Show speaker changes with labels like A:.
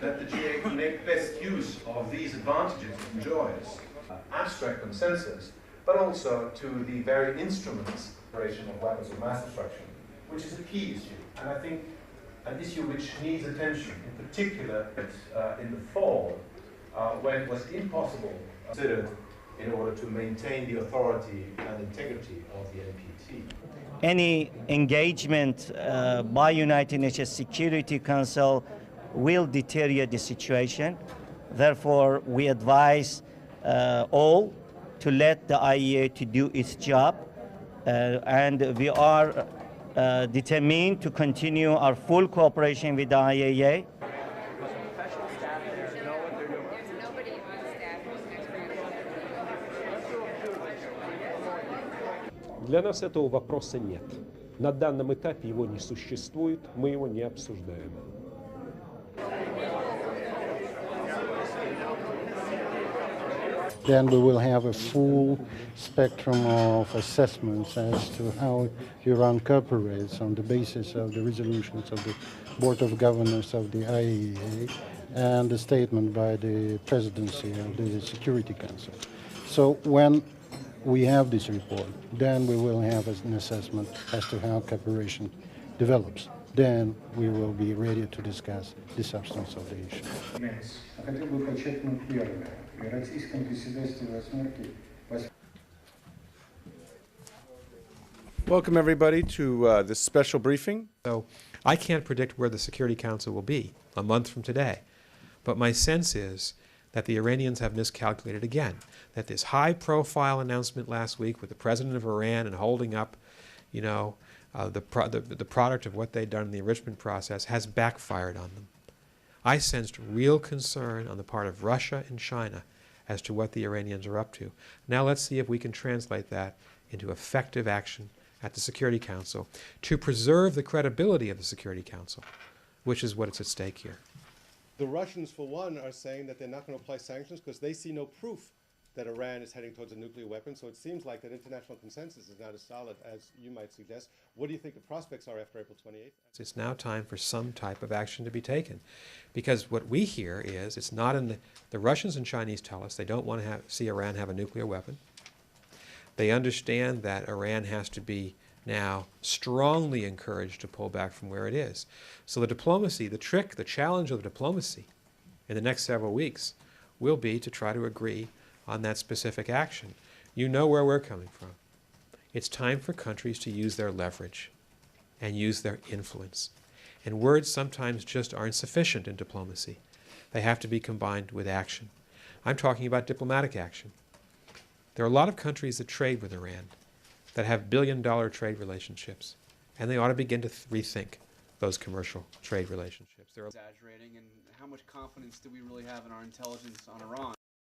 A: that the GA can make best use of these advantages it enjoys, abstract consensus, but also to the very instruments of weapons of mass destruction, which is a key issue, and I think an issue which needs attention, in particular in the fall, when it was impossible to consider in order to maintain the authority and integrity of the NPT.
B: Any engagement by United Nations Security Council will deteriorate the situation. Therefore, we advise all to let the IAEA to do its job, and we are determined to continue our full cooperation with the IAEA.
C: Для нас этого вопроса нет. На данном этапе его не существует, мы его не обсуждаем.
D: Then we will have a full spectrum of assessments as to how Iran cooperates on the basis of the resolutions of the Board of Governors of the IAEA and the statement by the presidency of the Security Council. So when we have this report, then we will have an assessment as to how cooperation develops. Then we will be ready to discuss the substance of the issue.
E: Welcome everybody to this special briefing.
F: So I can't predict where the Security Council will be a month from today, but my sense is that the Iranians have miscalculated again, that this high-profile announcement last week with the president of Iran and holding up, you know, the product of what they'd done in the enrichment process has backfired on them. I sensed real concern on the part of Russia and China as to what the Iranians are up to. Now let's see if we can translate that into effective action at the Security Council to preserve the credibility of the Security Council, which is what is at stake here.
E: The Russians, for one, are saying that they're not going to apply sanctions because they see no proof that Iran is heading towards a nuclear weapon. So it seems like that international consensus is not as solid as you might suggest. What do you think the prospects are after April 28th?
F: It's now time for some type of action to be taken, because what we hear is it's not in the Russians and Chinese tell us they don't want to see Iran have a nuclear weapon. They understand that Iran has to be now strongly encouraged to pull back from where it is. So the diplomacy, the trick, the challenge of the diplomacy in the next several weeks will be to try to agree on that specific action. You know where we're coming from. It's time for countries to use their leverage and use their influence. And words sometimes just aren't sufficient in diplomacy. They have to be combined with action. I'm talking about diplomatic action. There are a lot of countries that trade with Iran, that have billion-dollar trade relationships, and they ought to begin to rethink those commercial trade relationships.
G: Exaggerating, and how much confidence do we really have in our intelligence on Iran?